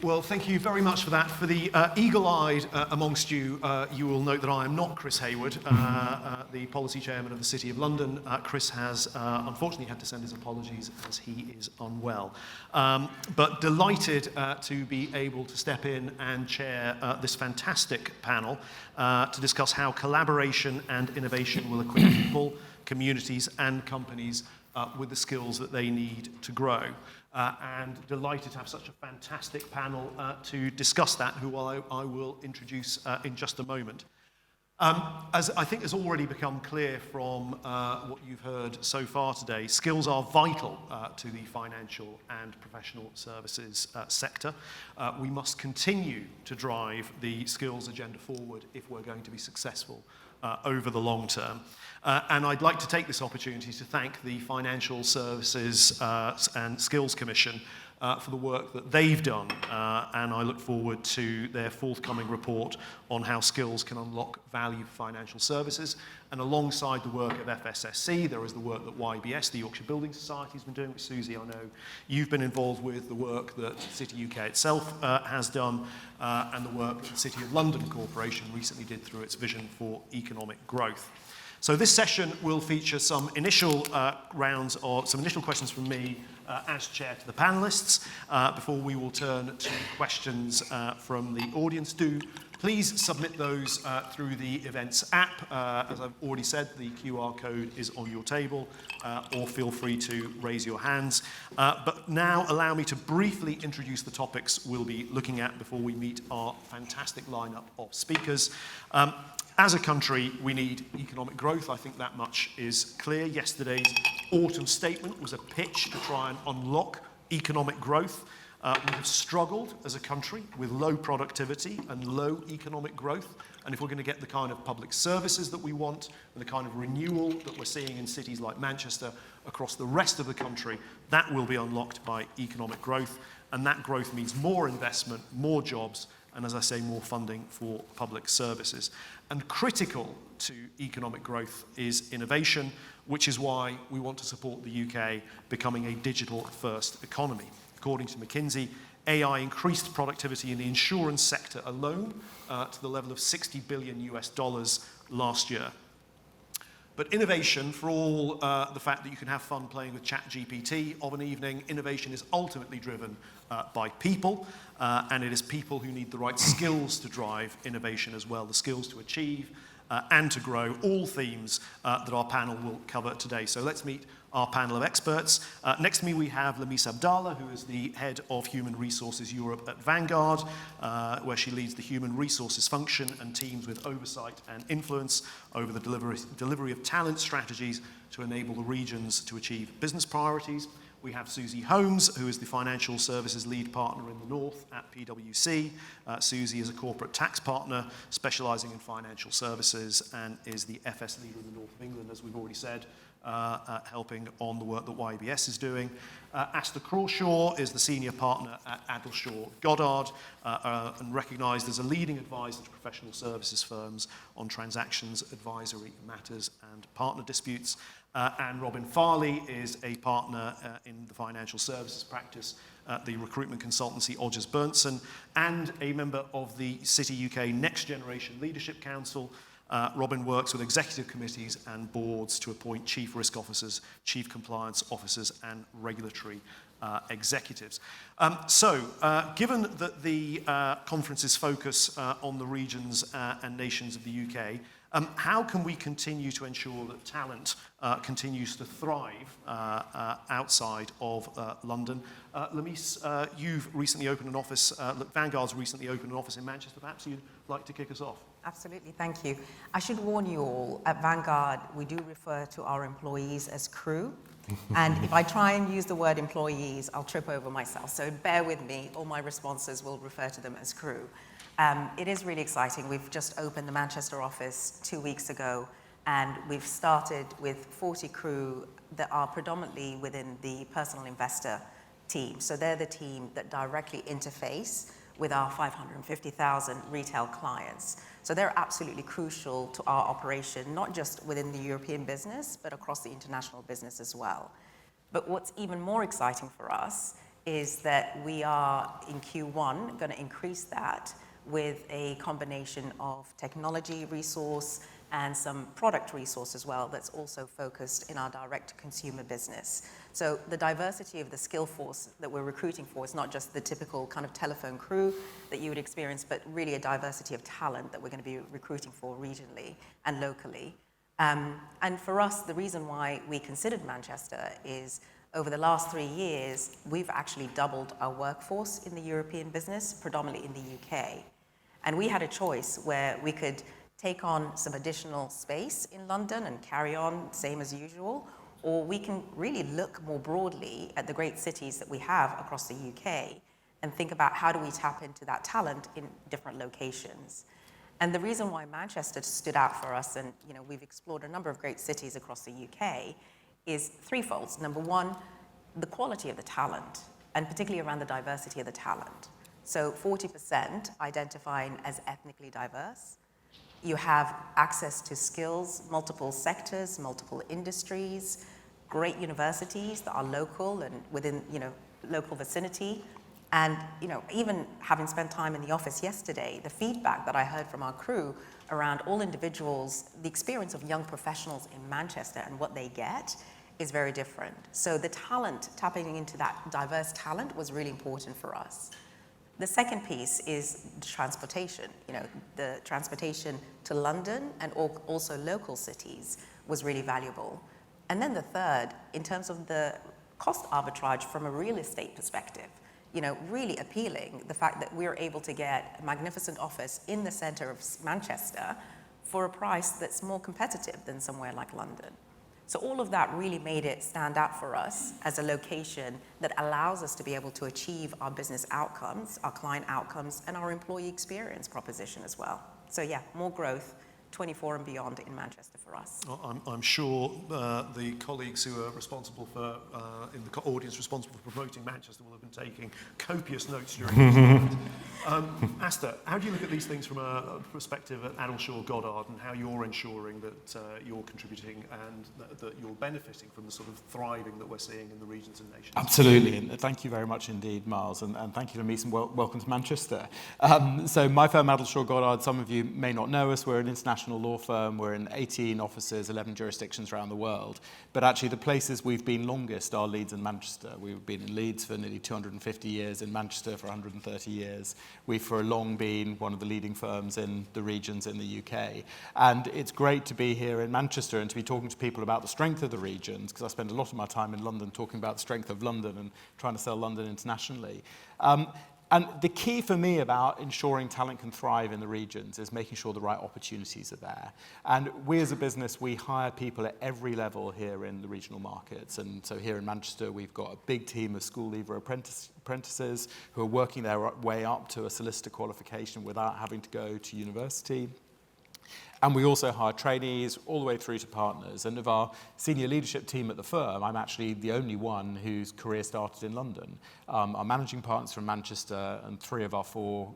Well, thank you very much for that. For the eagle-eyed amongst you, you will note that I am not Chris Hayward, the policy chairman of the City of London. Chris has unfortunately had to send his apologies as he is unwell. But delighted to be able to step in and chair this fantastic panel to discuss how collaboration and innovation will equip people, communities and companies with the skills that they need to grow. And delighted to have such a fantastic panel to discuss that, who I will introduce in just a moment. As I think has already become clear from what you've heard so far today, skills are vital to the financial and professional services sector. We must continue to drive the skills agenda forward if we're going to be successful over the long term. And I'd like to take this opportunity to thank the Financial Services and Skills Commission for the work that they've done, and I look forward to their forthcoming report on how skills can unlock value for financial services. And alongside the work of FSSC, there is the work that YBS, the Yorkshire Building Society, has been doing. Susie, I know you've been involved with the work that TheCityUK itself has done, and the work that the City of London Corporation recently did through its Vision for Economic Growth. So this session will feature some initial rounds or some initial questions from me as chair to the panelists before we will turn to questions from the audience. Do please submit those through the events app. As I've already said, the QR code is on your table, or feel free to raise your hands. But now allow me to briefly introduce the topics we'll be looking at before we meet our fantastic lineup of speakers. As a country, we need economic growth. I think that much is clear. Yesterday's autumn statement was a pitch to try and unlock economic growth. We have struggled as a country with low productivity and low economic growth. And if we're going to get the kind of public services that we want and the kind of renewal that we're seeing in cities like Manchester across the rest of the country, that will be unlocked by economic growth. And that growth means more investment, more jobs, and as I say, more funding for public services. And critical to economic growth is innovation, which is why we want to support the UK becoming a digital-first economy. According to McKinsey, AI increased productivity in the insurance sector alone to the level of $60 billion last year. But innovation, for all the fact that you can have fun playing with ChatGPT of an evening, innovation is ultimately driven by people, and it is people who need the right skills to drive innovation as well, the skills to achieve and to grow, all themes that our panel will cover today. So let's meet our panel of experts. Next to me we have Lamiece Abdalla, who is the head of Human Resources Europe at Vanguard, where she leads the human resources function and teams with oversight and influence over the delivery of talent strategies to enable the regions to achieve business priorities. We have Susie Holmes, who is the Financial Services Lead Partner in the North at PwC. Susie is a corporate tax partner specialising in financial services and is the FS leader in the North of England, as we've already said, helping on the work that YBS is doing. Aster Crawshaw is the Senior Partner at Addleshaw Goddard and recognised as a leading advisor to professional services firms on transactions, advisory matters and partner disputes. And Robin Farley is a partner in the financial services practice at the recruitment consultancy Odgers Berndtson and a member of the TheCityUK Next Generation Leadership Council. Robin works with executive committees and boards to appoint chief risk officers, chief compliance officers and regulatory executives. Given that the conference's focus on the regions and nations of the UK, how can we continue to ensure that talent continues to thrive outside of London? Lamiece, you've recently opened an office, Vanguard's recently opened an office in Manchester. Perhaps you'd like to kick us off. Absolutely, thank you. I should warn you all, at Vanguard, we do refer to our employees as crew. And if I try and use the word employees, I'll trip over myself. So bear with me, all my responses will refer to them as crew. It is really exciting. We've just opened the Manchester office 2 weeks ago, and we've started with 40 crew that are predominantly within the personal investor team. So they're the team that directly interface with our 550,000 retail clients. So they're absolutely crucial to our operation, not just within the European business, but across the international business as well. But what's even more exciting for us is that we are, in Q1, going to increase that with a combination of technology resource and some product resource as well that's also focused in our direct-to-consumer business. So the diversity of the skill force that we're recruiting for is not just the typical kind of telephone crew that you would experience, but really a diversity of talent that we're going to be recruiting for regionally and locally. And for us, the reason why we considered Manchester is over the last 3 years, we've actually doubled our workforce in the European business, predominantly in the UK. And we had a choice where we could take on some additional space in London and carry on same as usual, or we can really look more broadly at the great cities that we have across the UK and think about how do we tap into that talent in different locations. And the reason why Manchester stood out for us, and we've explored a number of great cities across the UK, is threefold. Number one, the quality of the talent, and particularly around the diversity of the talent. So 40% identifying as ethnically diverse. You have access to skills, multiple sectors, multiple industries, great universities that are local and within, local vicinity. And, even having spent time in the office yesterday, the feedback that I heard from our crew around all individuals, the experience of young professionals in Manchester and what they get is very different. So the talent, tapping into that diverse talent was really important for us. The second piece is transportation. The transportation to London and also local cities was really valuable. And then the third, in terms of the cost arbitrage from a real estate perspective, really appealing, the fact that we're able to get a magnificent office in the center of Manchester for a price that's more competitive than somewhere like London. So all of that really made it stand out for us as a location that allows us to be able to achieve our business outcomes, our client outcomes, and our employee experience proposition as well. So yeah, more growth, 24 and beyond in Manchester for us. Well, I'm sure the colleagues who are responsible for, in the audience responsible for promoting Manchester will have been taking copious notes during this event. Aster, how do you look at these things from a perspective at Addleshaw, Goddard, and how you're ensuring that you're contributing and that you're benefiting from the sort of thriving that we're seeing in the regions and nations? Absolutely, and thank you very much indeed, Miles, and thank you, Lamiece, and welcome to Manchester. So my firm, Addleshaw Goddard, some of you may not know us, we're an international law firm. We're in 18 offices, 11 jurisdictions around the world. But actually the places we've been longest are Leeds and Manchester. We've been in Leeds for nearly 250 years, in Manchester for 130 years. We've for a long been one of the leading firms in the regions in the UK. And it's great to be here in Manchester and to be talking to people about the strength of the regions, because I spend a lot of my time in London talking about the strength of London and trying to sell London internationally. And the key for me about ensuring talent can thrive in the regions is making sure the right opportunities are there. And we as a business, we hire people at every level here in the regional markets. And so here in Manchester, we've got a big team of school leaver apprentices who are working their way up to a solicitor qualification without having to go to university. And we also hire trainees all the way through to partners. And of our senior leadership team at the firm, I'm actually the only one whose career started in London. Our managing partners from Manchester and 3 of our 4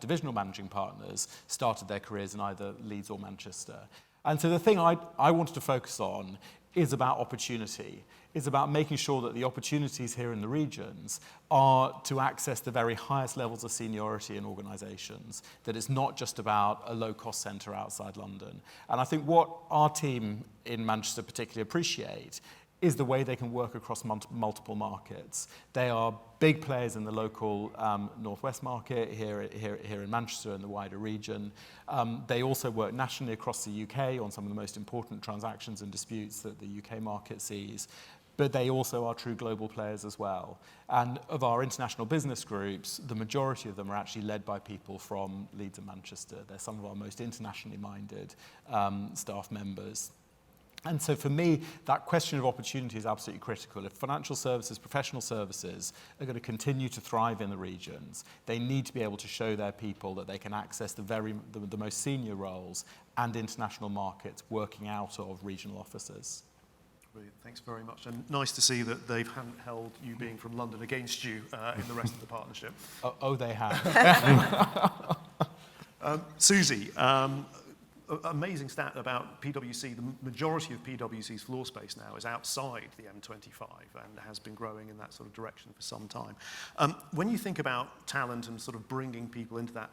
divisional managing partners started their careers in either Leeds or Manchester. And so the thing I wanted to focus on is about opportunity. It's about making sure that the opportunities here in the regions are to access the very highest levels of seniority in organisations, that it's not just about a low-cost centre outside London. And I think what our team in Manchester particularly appreciate is the way they can work across multiple markets. They are big players in the local northwest market here in Manchester and the wider region. They also work nationally across the UK on some of the most important transactions and disputes that the UK market sees. But they also are true global players as well. And of our international business groups, the majority of them are actually led by people from Leeds and Manchester. They're some of our most internationally minded staff members. And so for me, that question of opportunity is absolutely critical. If financial services, professional services are going to continue to thrive in the regions, they need to be able to show their people that they can access the most senior roles and international markets working out of regional offices. Brilliant. Thanks very much. And nice to see that they haven't held you being from London against you in the rest of the partnership. Oh, they have. Susie, amazing stat about PwC. The majority of PwC's floor space now is outside the M25 and has been growing in that sort of direction for some time. When you think about talent and sort of bringing people into that,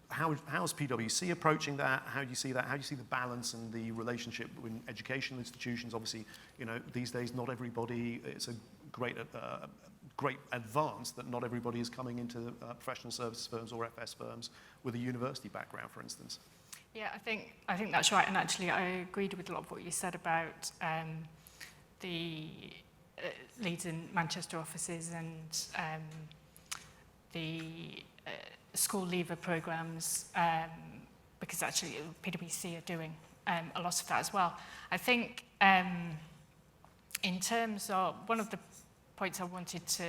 how's PwC approaching that? How do you see that? How do you see the balance and the relationship with educational institutions? Obviously, these days not everybody. It's a great advance that not everybody is coming into professional services firms or FS firms with a university background, for instance. Yeah, I think that's right, and actually I agreed with a lot of what you said about the Leeds and Manchester offices and the school leaver programs, because actually PwC are doing a lot of that as well. I think in terms of one of the points I wanted to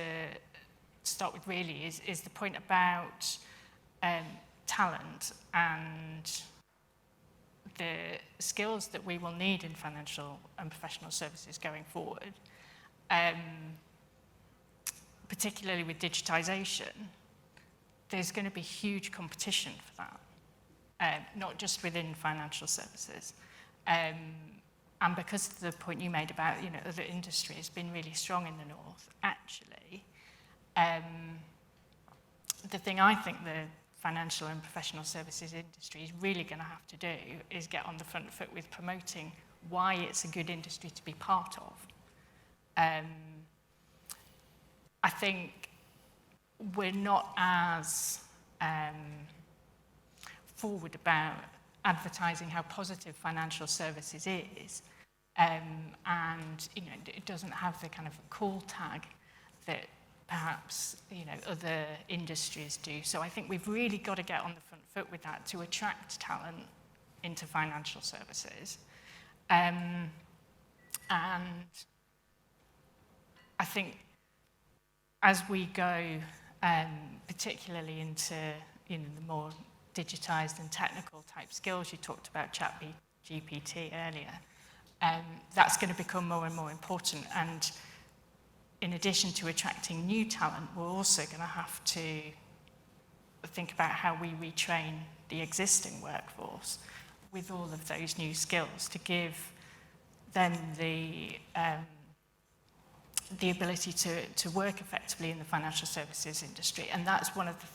start with really is the point about talent and the skills that we will need in financial and professional services going forward, particularly with digitisation. There's going to be huge competition for that, not just within financial services. And because of the point you made about, other industries being really strong in the north, actually, the thing I think the financial and professional services industry is really going to have to do is get on the front foot with promoting why it's a good industry to be part of. I think we're not as forward about advertising how positive financial services is, and it doesn't have the kind of call tag that perhaps other industries do. So I think we've really got to get on the front foot with that to attract talent into financial services, and I think as we go, particularly into the more digitised and technical type skills, you talked about ChatGPT earlier, that's going to become more and more important. And in addition to attracting new talent, we're also going to have to think about how we retrain the existing workforce with all of those new skills to give them the ability to work effectively in the financial services industry. And that's one of the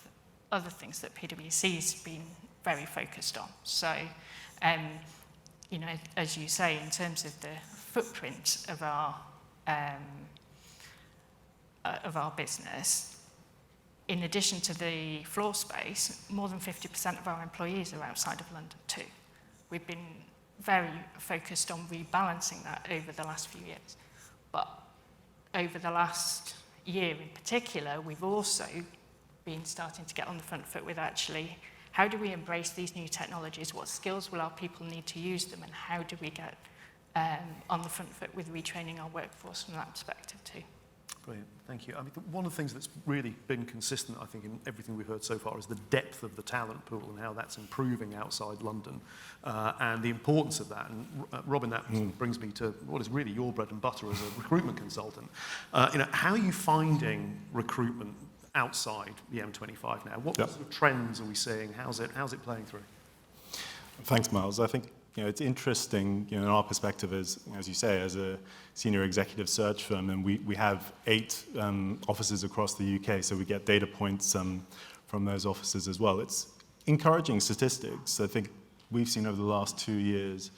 other things that PwC has been very focused on. So, as you say, in terms of the footprint of our business, in addition to the floor space, more than 50% of our employees are outside of London too. We've been very focused on rebalancing that over the last few years. But over the last year in particular, we've also been starting to get on the front foot with actually, how do we embrace these new technologies? What skills will our people need to use them? And how do we get on the front foot with retraining our workforce from that perspective too? Brilliant, thank you. I mean, one of the things that's really been consistent, I think, in everything we've heard so far is the depth of the talent pool and how that's improving outside London, and the importance of that. And Robin, that brings me to what is really your bread and butter as a recruitment consultant. How are you finding recruitment outside the M25 now? What sort of trends are we seeing? How's it playing through? Thanks, Miles. I think it's interesting, in our perspective as you say, as a senior executive search firm, and we have 8 offices across the UK, so we get data points from those offices as well. It's encouraging statistics. I think we've seen over the last 2 years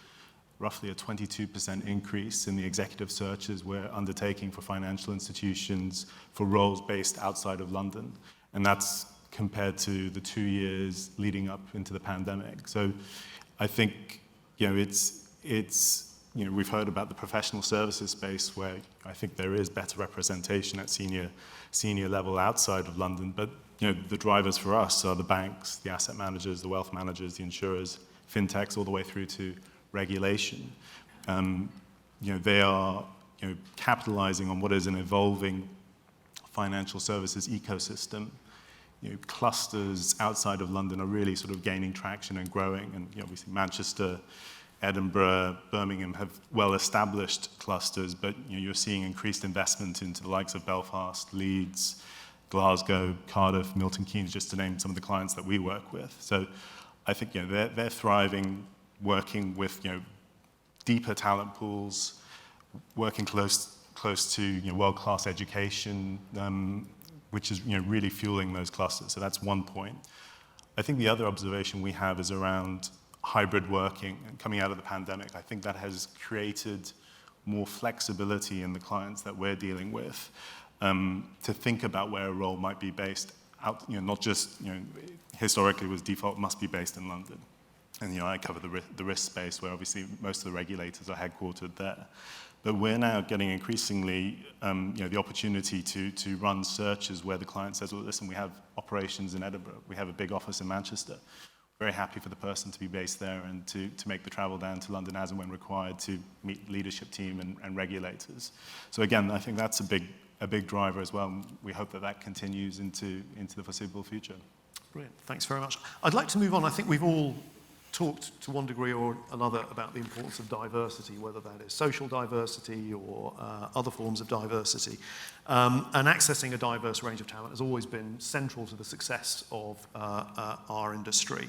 roughly a 22% increase in the executive searches we're undertaking for financial institutions for roles based outside of London, and that's compared to the 2 years leading up into the pandemic. So I think we've heard about the professional services space where I think there is better representation at senior level outside of London, but the drivers for us are the banks, the asset managers, the wealth managers, the insurers, fintechs, all the way through to regulation. They are capitalizing on what is an evolving financial services ecosystem. Clusters outside of London are really sort of gaining traction and growing, and we see Manchester, Edinburgh, Birmingham have well-established clusters, but you're seeing increased investment into the likes of Belfast, Leeds, Glasgow, Cardiff, Milton Keynes, just to name some of the clients that we work with. So I think they're thriving, working with deeper talent pools, working close to world-class education, which is really fueling those clusters. So that's one point. I think the other observation we have is around hybrid working. And coming out of the pandemic, I think that has created more flexibility in the clients that we're dealing with, to think about where a role might be based out, not just, historically was default must be based in London. And, I cover the risk space where obviously most of the regulators are headquartered there. But we're now getting increasingly, the opportunity to run searches where the client says, well, listen, we have operations in Edinburgh. We have a big office in Manchester. Very happy for the person to be based there and to make the travel down to London as and when required to meet the leadership team and regulators. So again, I think that's a big driver as well. We hope that continues into the foreseeable future. Brilliant. Thanks very much. I'd like to move on. I think we've all talked to one degree or another about the importance of diversity, whether that is social diversity or other forms of diversity. And accessing a diverse range of talent has always been central to the success of our industry.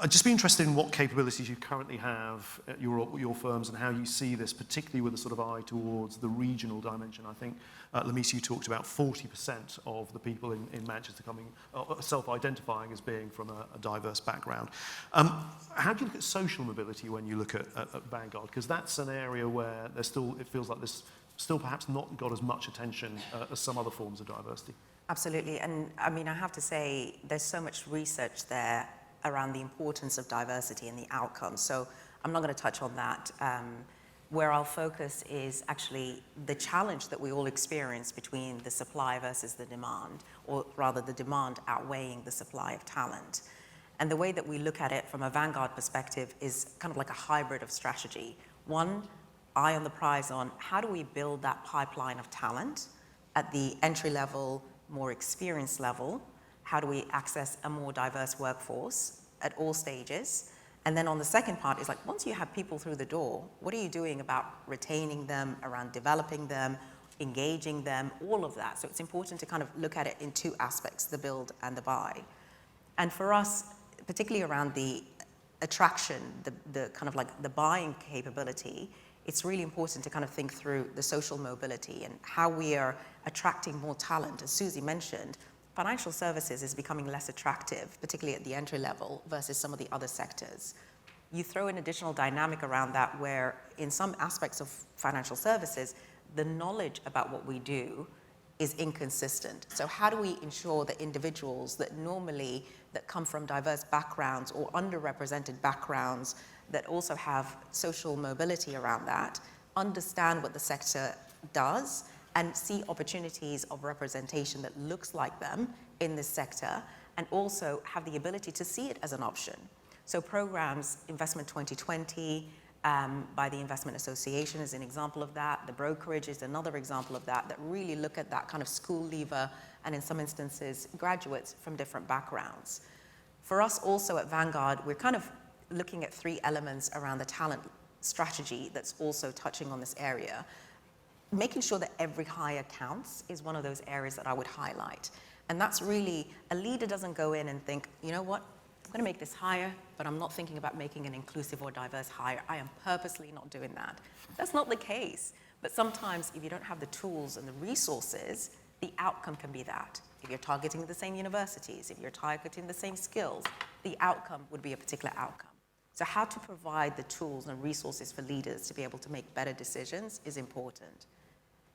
I'd just be interested in what capabilities you currently have at your firms and how you see this, particularly with a sort of eye towards the regional dimension. I think, Lamiece, you talked about 40% of the people in Manchester self-identifying as being from a diverse background. How do you look at social mobility when you look at Vanguard? Because that's an area where it feels like there's still perhaps not got as much attention as some other forms of diversity. Absolutely. And I mean, I have to say, there's so much research there around the importance of diversity and the outcomes. So I'm not going to touch on that. Where I'll focus is actually the challenge that we all experience between the supply versus the demand, or rather the demand outweighing the supply of talent. And the way that we look at it from a Vanguard perspective is kind of like a hybrid of strategy. One, eye on the prize on how do we build that pipeline of talent at the entry level, more experienced level. How do we access a more diverse workforce at all stages? And then on the second part is like, once you have people through the door, what are you doing about retaining them, around developing them, engaging them, all of that. So it's important to kind of look at it in two aspects, the build and the buy. And for us, particularly around the attraction, the kind of like the buying capability, it's really important to kind of think through the social mobility and how we are attracting more talent. As Susie mentioned, financial services is becoming less attractive, particularly at the entry level versus some of the other sectors. You throw an additional dynamic around that where in some aspects of financial services, the knowledge about what we do is inconsistent. So how do we ensure that individuals that normally that come from diverse backgrounds or underrepresented backgrounds that also have social mobility around that, understand what the sector does and see opportunities of representation that looks like them in this sector, and also have the ability to see it as an option. So programs, Investment 2020, by the Investment Association is an example of that. The brokerage is another example of that really look at that kind of school leaver, and in some instances, graduates from different backgrounds. For us also at Vanguard, we're kind of looking at three elements around the talent strategy that's also touching on this area. Making sure that every hire counts is one of those areas that I would highlight. And that's really, a leader doesn't go in and think, you know what, I'm going to make this hire, but I'm not thinking about making an inclusive or diverse hire. I am purposely not doing that. That's not the case. But sometimes if you don't have the tools and the resources, the outcome can be that. If you're targeting the same universities, if you're targeting the same skills, the outcome would be a particular outcome. So how to provide the tools and resources for leaders to be able to make better decisions is important.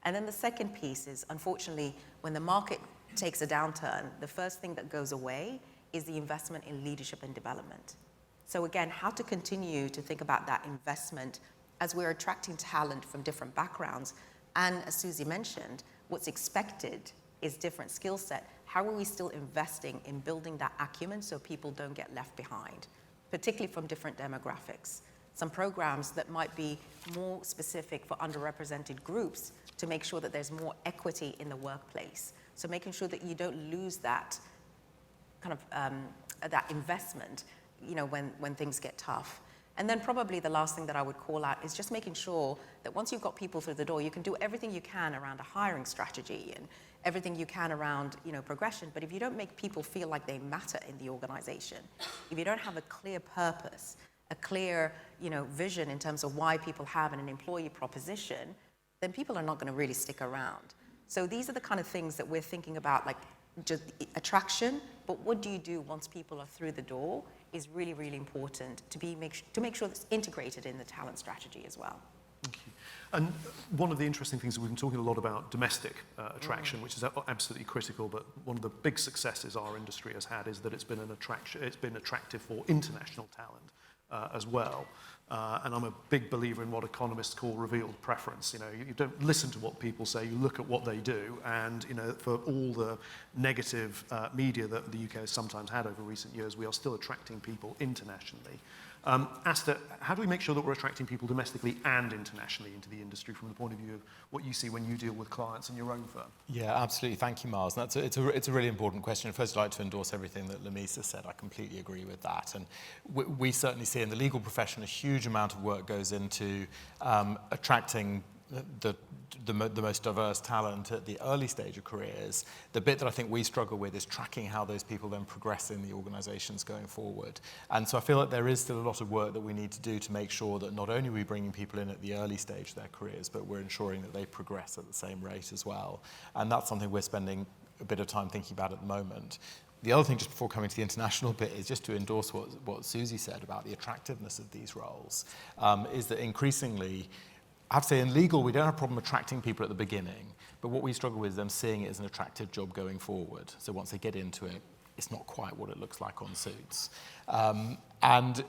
And then the second piece is, unfortunately, when the market takes a downturn, the first thing that goes away is the investment in leadership and development. So again, how to continue to think about that investment as we're attracting talent from different backgrounds. And as Susie mentioned, what's expected is different skill set. How are we still investing in building that acumen so people don't get left behind, particularly from different demographics? Some programs that might be more specific for underrepresented groups to make sure that there's more equity in the workplace. So making sure that you don't lose that kind of that investment, when things get tough. And then probably the last thing that I would call out is just making sure that once you've got people through the door, you can do everything you can around a hiring strategy and everything you can around, progression. But if you don't make people feel like they matter in the organization, if you don't have a clear purpose, a clear, vision in terms of why people have an employee proposition, then people are not going to really stick around. So these are the kind of things that we're thinking about, like just attraction, but what do you do once people are through the door is really, really important to make sure it's integrated in the talent strategy as well. Thank you. And one of the interesting things, we've been talking a lot about domestic attraction, which is absolutely critical, but one of the big successes our industry has had is that it's been attractive for international talent as well. And I'm a big believer in what economists call revealed preference. You don't listen to what people say, you look at what they do. And for all the negative media that the UK has sometimes had over recent years, we are still attracting people internationally. Aster, how do we make sure that we're attracting people domestically and internationally into the industry from the point of view of what you see when you deal with clients in your own firm? Yeah, absolutely. Thank you, Miles. It's a really important question. First, I'd like to endorse everything that Lamiece has said. I completely agree with that. And we certainly see in the legal profession a huge amount of work goes into attracting the most diverse talent at the early stage of careers. The bit that I think we struggle with is tracking how those people then progress in the organisations going forward. And so I feel like there is still a lot of work that we need to do to make sure that not only are we bringing people in at the early stage of their careers, but we're ensuring that they progress at the same rate as well. And that's something we're spending a bit of time thinking about at the moment. The other thing, just before coming to the international bit, is just to endorse what Susie said about the attractiveness of these roles, is that increasingly, I have to say, in legal, we don't have a problem attracting people at the beginning, but what we struggle with is them seeing it as an attractive job going forward. So once they get into it, it's not quite what it looks like on Suits. And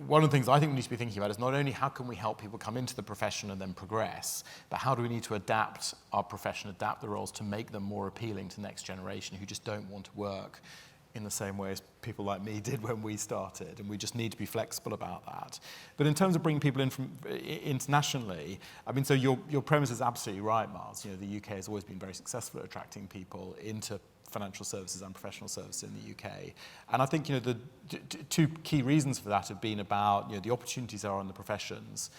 one of the things I think we need to be thinking about is not only how can we help people come into the profession and then progress, but how do we need to adapt our profession, adapt the roles to make them more appealing to the next generation who just don't want to work in the same way as people like me did when we started, and we just need to be flexible about that. But in terms of bringing people in from internationally, I mean, so your premise is absolutely right, Miles. The UK has always been very successful at attracting people into financial services and professional services in the UK. And I think, the two key reasons for that have been about, the opportunities there are in the professions,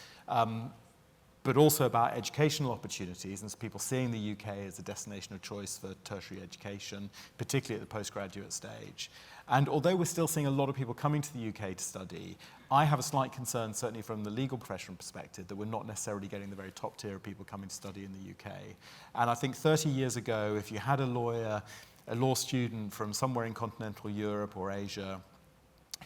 but also about educational opportunities, and so people seeing the UK as a destination of choice for tertiary education, particularly at the postgraduate stage. And although we're still seeing a lot of people coming to the UK to study, I have a slight concern, certainly from the legal professional perspective, that we're not necessarily getting the very top tier of people coming to study in the UK. And I think 30 years ago, if you had a law student from somewhere in continental Europe or Asia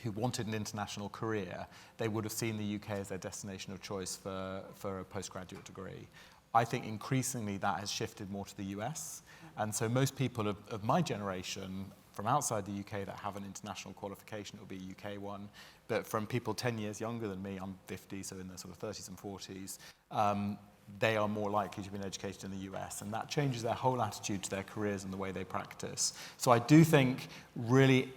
who wanted an international career, they would have seen the UK as their destination of choice for a postgraduate degree. I think increasingly that has shifted more to the US. And so most people of my generation from outside the UK that have an international qualification, it will be a UK one. But from people 10 years younger than me, I'm 50, so in their sort of 30s and 40s, they are more likely to be educated in the US, and that changes their whole attitude to their careers and the way they practice. So I do think really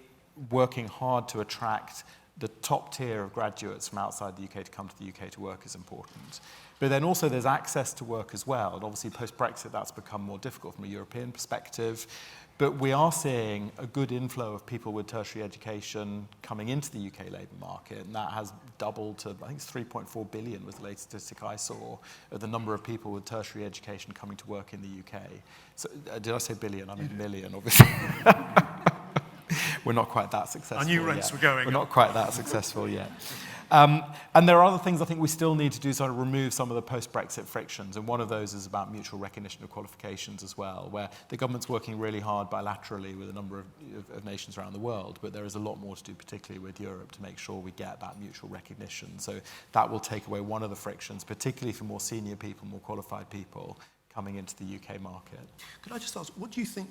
working hard to attract the top tier of graduates from outside the UK to come to the UK to work is important. But then also there's access to work as well, and obviously post-Brexit that's become more difficult from a European perspective. But we are seeing a good inflow of people with tertiary education coming into the UK labour market, and that has doubled to, I think it's 3.4 billion was the latest statistic I saw, of the number of people with tertiary education coming to work in the UK. So, did I say billion? I mean million, obviously. We're not quite that successful. Our new rents were going We're not quite that successful yet. And there are other things I think we still need to do to sort of remove some of the post-Brexit frictions, and one of those is about mutual recognition of qualifications as well, where the government's working really hard bilaterally with a number of nations around the world, but there is a lot more to do, particularly with Europe, to make sure we get that mutual recognition. So that will take away one of the frictions, particularly for more senior people, more qualified people coming into the UK market. Could I just ask, what do you think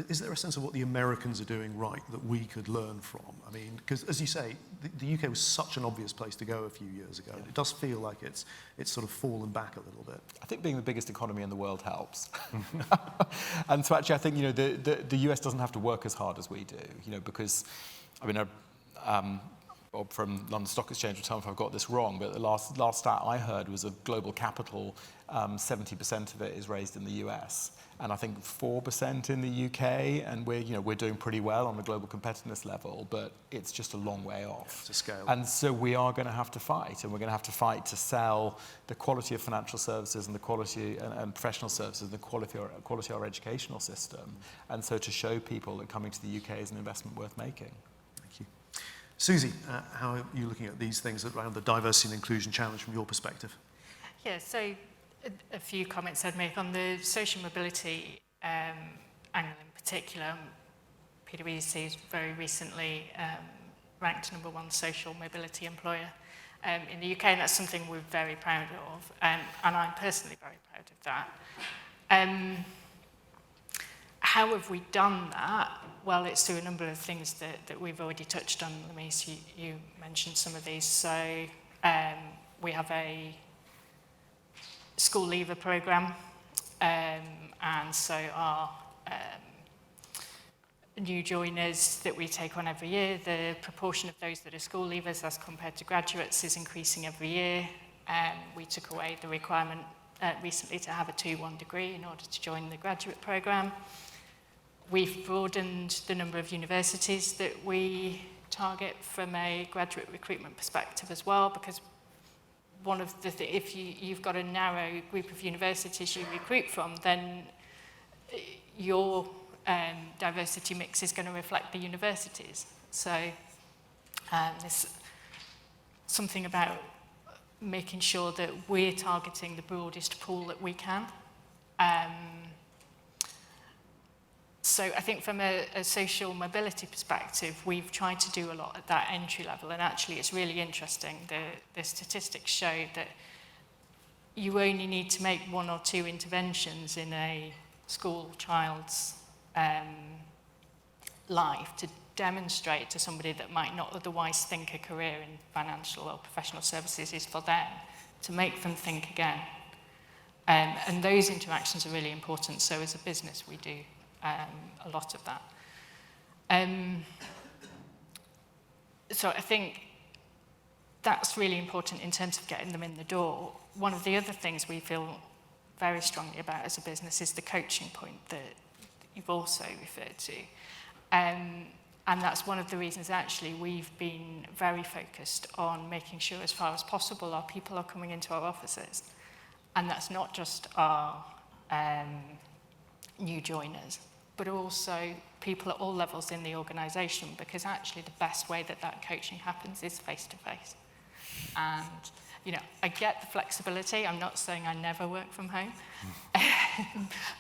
is there a sense of what the Americans are doing right that we could learn from? I mean, because as you say, the UK was such an obvious place to go a few years ago. Yeah. It does feel like it's sort of fallen back a little bit. I think being the biggest economy in the world helps. And so actually I think, the US doesn't have to work as hard as we do, because, I mean, Bob from London Stock Exchange will tell me if I've got this wrong, but the last stat I heard was of global capital, 70% of it is raised in the US, and I think 4% in the UK, and we're doing pretty well on the global competitiveness level, but it's just a long way off. To scale. And so we are going to have to fight, and we're going to have to fight to sell the quality of financial services and the quality and professional services and the quality of our educational system, and so to show people that coming to the UK is an investment worth making. Thank you. Susie, how are you looking at these things around the diversity and inclusion challenge from your perspective? Yeah, so a few comments I'd make on the social mobility angle in particular. PwC has very recently ranked #1 social mobility employer in the UK, and that's something we're very proud of, and I'm personally very proud of that. How have we done that? Well, it's through a number of things that we've already touched on. Lamiece, you mentioned some of these. So we have a school leaver programme, and so our new joiners that we take on every year, the proportion of those that are school leavers as compared to graduates is increasing every year. We took away the requirement recently to have a 2-1 degree in order to join the graduate programme. We've broadened the number of universities that we target from a graduate recruitment perspective as well, because one of the if you've got a narrow group of universities you recruit from, then your diversity mix is going to reflect the universities. So there's something about making sure that we're targeting the broadest pool that we can. So I think from a social mobility perspective, we've tried to do a lot at that entry level, and actually it's really interesting. The statistics show that you only need to make 1 or 2 interventions in a school child's life to demonstrate to somebody that might not otherwise think a career in financial or professional services is for them, to make them think again. And those interactions are really important. So as a business, we do a lot of that. So I think that's really important in terms of getting them in the door. One of the other things we feel very strongly about as a business is the coaching point that you've also referred to. And that's one of the reasons actually we've been very focused on making sure as far as possible our people are coming into our offices. And that's not just our new joiners, but also people at all levels in the organisation, because actually the best way that coaching happens is face-to-face. And, I get the flexibility. I'm not saying I never work from home,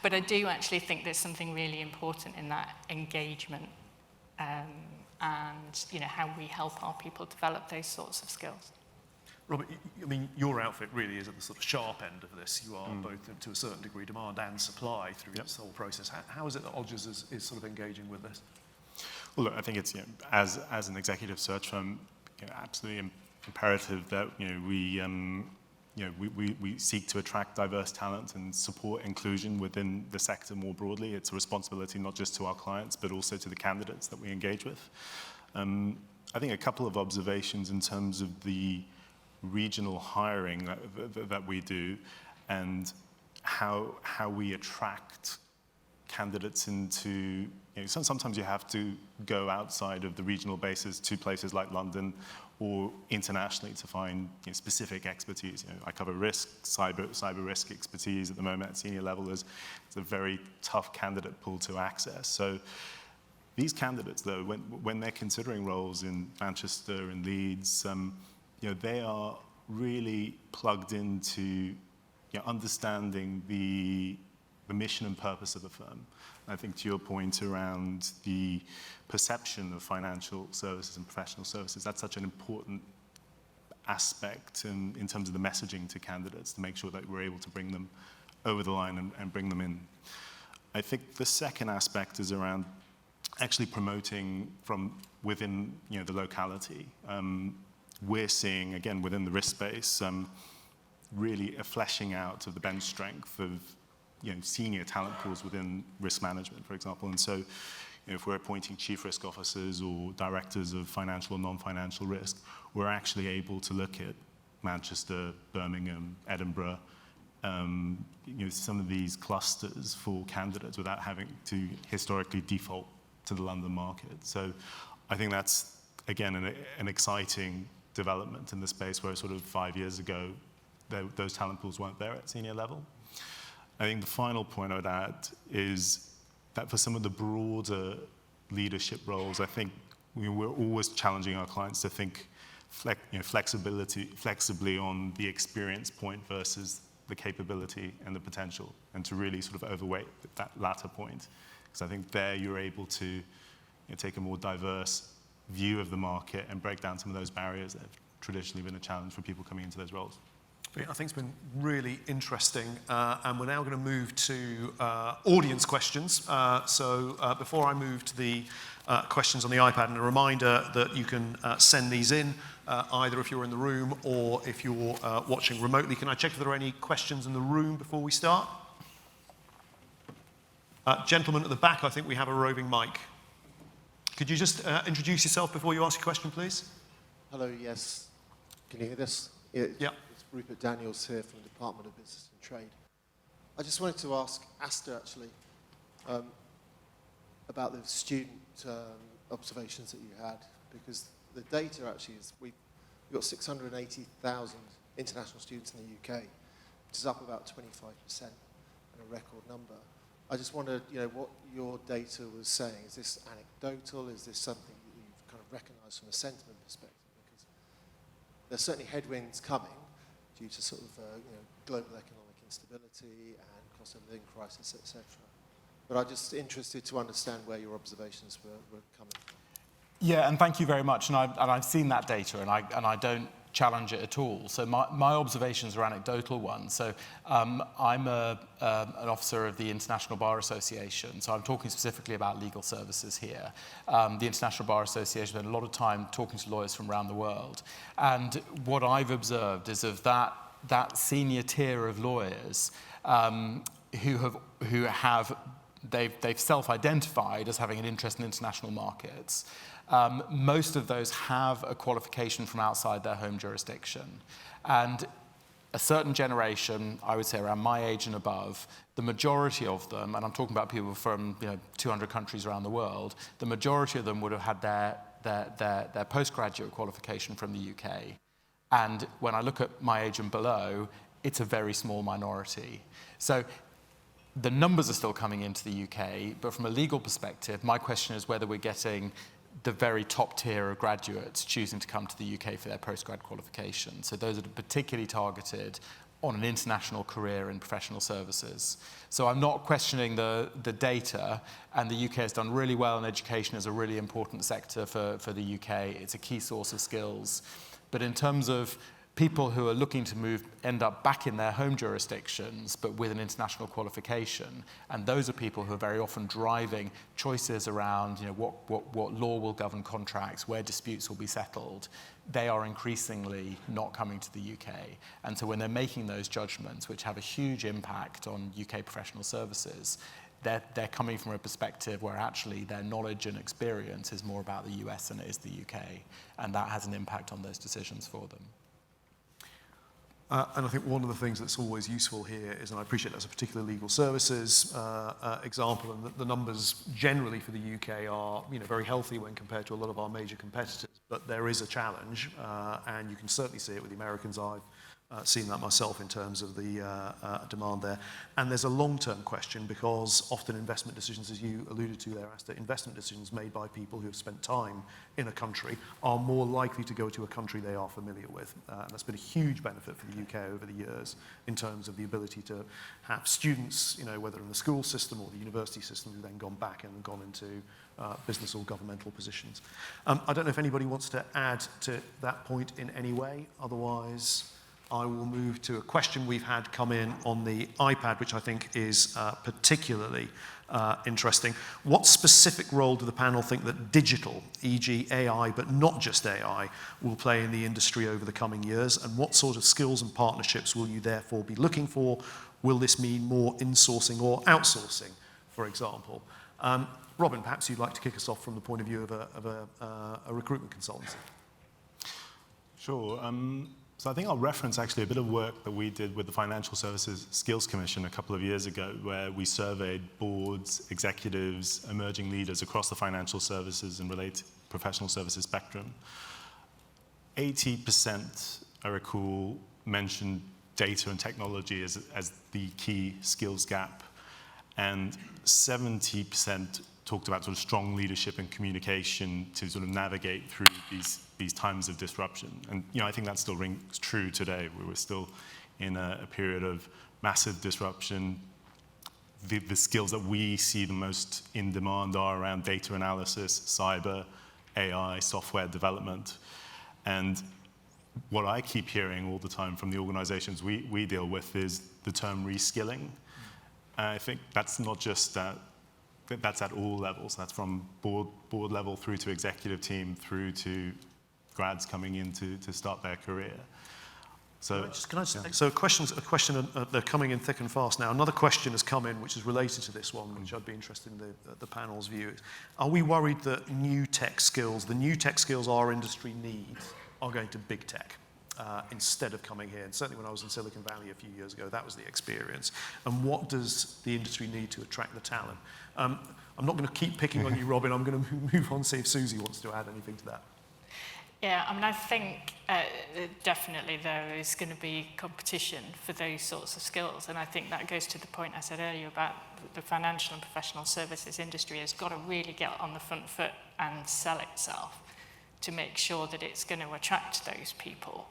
but I do actually think there's something really important in that engagement and, how we help our people develop those sorts of skills. Robert, your outfit really is at the sort of sharp end of this. You are both, to a certain degree, demand and supply through this whole process. How is it that Odgers is sort of engaging with this? Well, look, I think it's as an executive search firm, absolutely imperative that we seek to attract diverse talent and support inclusion within the sector more broadly. It's a responsibility not just to our clients, but also to the candidates that we engage with. I think a couple of observations in terms of the regional hiring that we do and how we attract candidates into, sometimes you have to go outside of the regional bases to places like London or internationally to find specific expertise. I cover risk, cyber risk expertise at the moment at senior level. It's a very tough candidate pool to access. So these candidates, though, when they're considering roles in Manchester and Leeds, they are really plugged into understanding the mission and purpose of the firm. I think to your point around the perception of financial services and professional services, that's such an important aspect in terms of the messaging to candidates to make sure that we're able to bring them over the line and bring them in. I think the second aspect is around actually promoting from within the locality. We're seeing, again, within the risk space, really a fleshing out of the bench strength of senior talent pools within risk management, for example. And so if we're appointing chief risk officers or directors of financial or non-financial risk, we're actually able to look at Manchester, Birmingham, Edinburgh, some of these clusters for candidates without having to historically default to the London market. So I think that's, again, an exciting development in the space where sort of 5 years ago, those talent pools weren't there at senior level. I think the final point I would add is that for some of the broader leadership roles, I think we're always challenging our clients to think flexibly on the experience point versus the capability and the potential, and to really sort of overweight that latter point. Because I think there you're able to take a more diverse view of the market and break down some of those barriers that have traditionally been a challenge for people coming into those roles. I think it's been really interesting, and we're now going to move to audience questions. So before I move to the questions on the iPad, and a reminder that you can send these in, either if you're in the room or if you're watching remotely. Can I check if there are any questions in the room before we start? Gentleman at the back, I think we have a roving mic. Could you just introduce yourself before you ask your question, please? Hello, yes. Can you hear this? Yeah. It's Rupert Daniels here from the Department of Business and Trade. I just wanted to ask Aster, actually, about the student observations that you had, because the data actually is, we've got 680,000 international students in the UK, which is up about 25%, and a record number. I just wondered, what your data was saying. Is this anecdotal? Is this something that you've kind of recognised from a sentiment perspective? Because there's certainly headwinds coming due to sort of global economic instability and cost of living crisis, etc. But I'm just interested to understand where your observations were coming from. Yeah, and thank you very much. And I've seen that data, and I don't challenge it at all. So my observations are anecdotal ones. So I'm an officer of the International Bar Association, so I'm talking specifically about legal services here. The International Bar Association spent a lot of time talking to lawyers from around the world. And what I've observed is of that senior tier of lawyers they've self-identified as having an interest in international markets. Most of those have a qualification from outside their home jurisdiction. And a certain generation, I would say around my age and above, the majority of them, and I'm talking about people from 200 countries around the world, the majority of them would have had their postgraduate qualification from the UK. And when I look at my age and below, it's a very small minority. So the numbers are still coming into the UK, but from a legal perspective, my question is whether we're getting the very top tier of graduates choosing to come to the UK for their postgrad qualification. So those are particularly targeted on an international career in professional services. So I'm not questioning the data, and the UK has done really well in education as a really important sector for the UK. It's a key source of skills. But in terms of people who are looking to end up back in their home jurisdictions, but with an international qualification. And those are people who are very often driving choices around what law will govern contracts, where disputes will be settled. They are increasingly not coming to the UK. And so when they're making those judgments, which have a huge impact on UK professional services, they're coming from a perspective where actually their knowledge and experience is more about the US than it is the UK. And that has an impact on those decisions for them. And I think one of the things that's always useful here is, and I appreciate that's a particular legal services example, and the numbers generally for the UK are very healthy when compared to a lot of our major competitors, but there is a challenge, and you can certainly see it with the Americans. I've seen that myself in terms of the demand there. And there's a long-term question, because often investment decisions, as you alluded to there, Aster, investment decisions made by people who have spent time in a country are more likely to go to a country they are familiar with. And that's been a huge benefit for the UK over the years in terms of the ability to have students, whether in the school system or the university system, who've then gone back and gone into business or governmental positions. I don't know if anybody wants to add to that point in any way. Otherwise, I will move to a question we've had come in on the iPad, which I think is particularly interesting. What specific role do the panel think that digital, e.g. AI, but not just AI, will play in the industry over the coming years? And what sort of skills and partnerships will you therefore be looking for? Will this mean more insourcing or outsourcing, for example? Robin, perhaps you'd like to kick us off from the point of view of a recruitment consultancy. Sure. So I think I'll reference actually a bit of work that we did with the Financial Services Skills Commission a couple of years ago, where we surveyed boards, executives, emerging leaders across the financial services and related professional services spectrum. 80%, I recall, mentioned data and technology as the key skills gap, and 70% talked about sort of strong leadership and communication to sort of navigate through these times of disruption. And I think that still rings true today. We're still in a period of massive disruption. The skills that we see the most in demand are around data analysis, cyber, AI, software development. And what I keep hearing all the time from the organizations we deal with is the term reskilling. And I think that's not just that. That's at all levels. That's from board level through to executive team, through to grads coming in to start their career. So, So a question, they're coming in thick and fast now. Another question has come in which is related to this one, which I'd be interested in the panel's view. Are we worried that the new tech skills our industry needs are going to big tech? Instead of coming here? And certainly when I was in Silicon Valley a few years ago, that was the experience. And what does the industry need to attract the talent? I'm not going to keep picking on you, Robin. I'm going to move on and see if Susie wants to add anything to that. Yeah, I mean, I think definitely there is going to be competition for those sorts of skills. And I think that goes to the point I said earlier about the financial and professional services industry has got to really get on the front foot and sell itself to make sure that it's going to attract those people.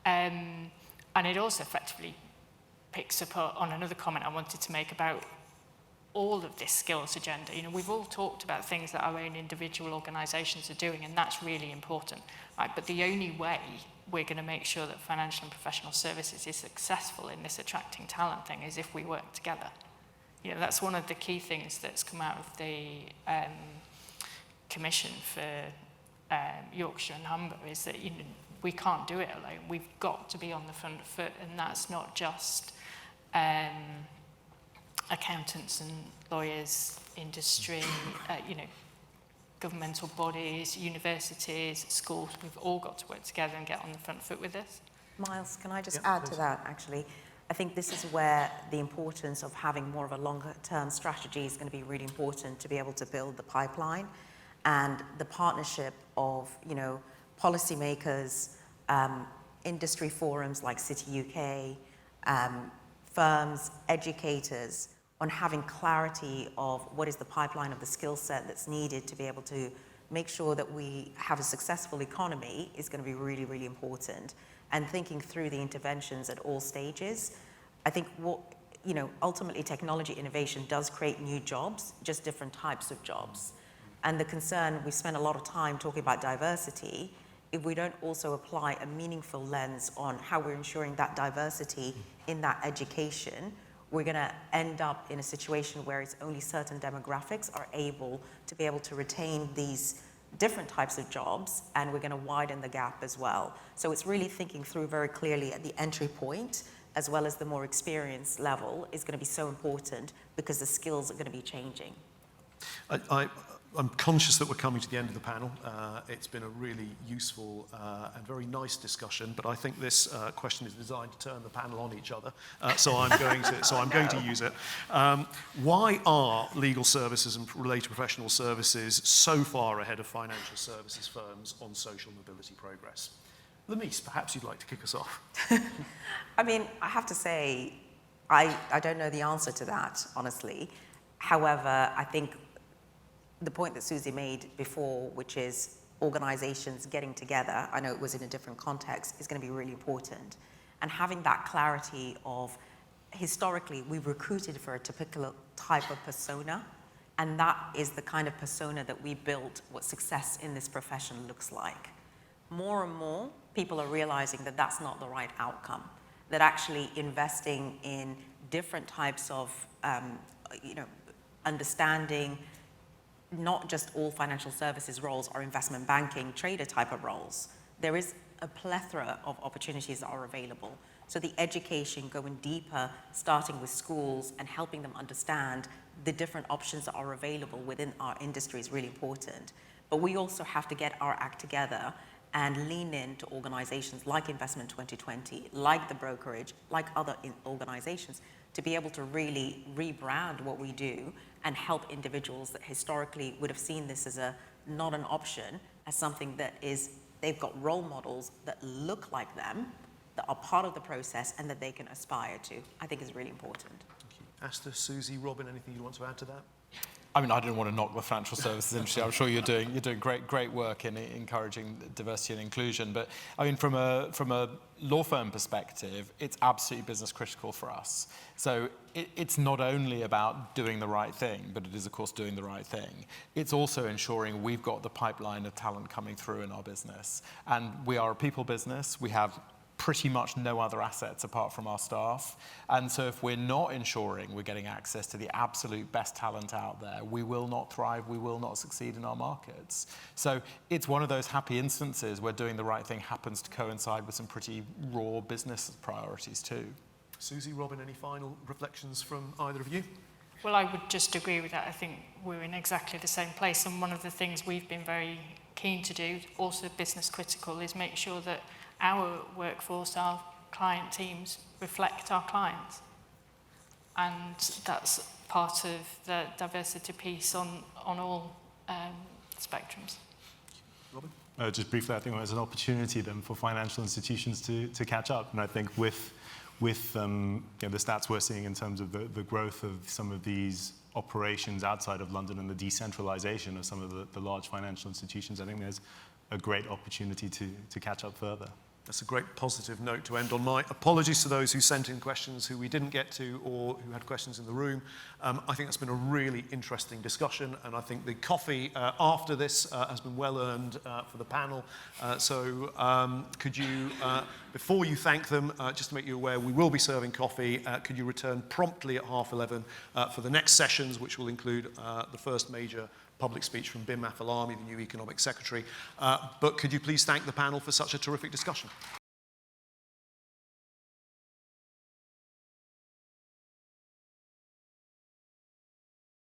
And it also effectively picks up on another comment I wanted to make about all of this skills agenda. We've all talked about things that our own individual organisations are doing, and that's really important, right? But the only way we're going to make sure that financial and professional services is successful in this attracting talent thing is if we work together. That's one of the key things that's come out of the commission for Yorkshire and Humber is that we can't do it alone. We've got to be on the front foot, and that's not just accountants and lawyers, industry, governmental bodies, universities, schools. We've all got to work together and get on the front foot with this. Miles, can I just add to that, actually? I think this is where the importance of having more of a longer-term strategy is going to be really important to be able to build the pipeline and the partnership of, policymakers, industry forums like TheCityUK, firms, educators, on having clarity of what is the pipeline of the skill set that's needed to be able to make sure that we have a successful economy is going to be really, really important. And thinking through the interventions at all stages. I think ultimately technology innovation does create new jobs, just different types of jobs. And the concern, we spend a lot of time talking about diversity, if we don't also apply a meaningful lens on how we're ensuring that diversity in that education, we're going to end up in a situation where it's only certain demographics are able to retain these different types of jobs, and we're going to widen the gap as well. So it's really thinking through very clearly at the entry point, as well as the more experienced level, is going to be so important because the skills are going to be changing. I'm conscious that we're coming to the end of the panel. It's been a really useful and very nice discussion, but I think this question is designed to turn the panel on each other. So I'm going to use it. Why are legal services and related professional services so far ahead of financial services firms on social mobility progress? Lamiece, perhaps you'd like to kick us off. I mean, I have to say, I don't know the answer to that, honestly. However, I think the point that Susie made before, which is organizations getting together, I know it was in a different context, is going to be really important. And having that clarity of, historically, we've recruited for a typical type of persona, and that is the kind of persona that we built what success in this profession looks like. More and more, people are realizing that that's not the right outcome, that actually investing in different types of, understanding not just all financial services roles are investment banking, trader type of roles. There is a plethora of opportunities that are available. So the education going deeper, starting with schools and helping them understand the different options that are available within our industry is really important. But we also have to get our act together and lean into organizations like Investment 2020, like the brokerage, like other organizations, to be able to really rebrand what we do and help individuals that historically would have seen this as not an option, as something that is, they've got role models that look like them, that are part of the process and that they can aspire to, I think is really important. Thank you. Aster, Susie, Robin, anything you want to add to that? I mean, I didn't want to knock the financial services industry. I'm sure you're doing great work in encouraging diversity and inclusion. But I mean, from a law firm perspective, it's absolutely business critical for us. So it's not only about doing the right thing, but it is of course doing the right thing. It's also ensuring we've got the pipeline of talent coming through in our business. And we are a people business. We have pretty much no other assets apart from our staff. And so if we're not ensuring we're getting access to the absolute best talent out there, we will not thrive, we will not succeed in our markets. So it's one of those happy instances where doing the right thing happens to coincide with some pretty raw business priorities too. Susie, Robin, any final reflections from either of you? Well, I would just agree with that. I think we're in exactly the same place. And one of the things we've been very keen to do, also business critical, is make sure that our workforce, our client teams, reflect our clients. And that's part of the diversity piece on all spectrums. Robin? Just briefly, I think there's an opportunity then for financial institutions to catch up. And I think with the stats we're seeing in terms of the growth of some of these operations outside of London and the decentralization of some of the large financial institutions, I think there's a great opportunity to catch up further. That's a great positive note to end on. My apologies to those who sent in questions who we didn't get to or who had questions in the room. I think that's been a really interesting discussion, and I think the coffee after this has been well earned for the panel. So could you, before you thank them, just to make you aware, we will be serving coffee. Could you return promptly at 11:30 for the next sessions, which will include the first major public speech from Bim Afalami, the new Economic Secretary. But could you please thank the panel for such a terrific discussion?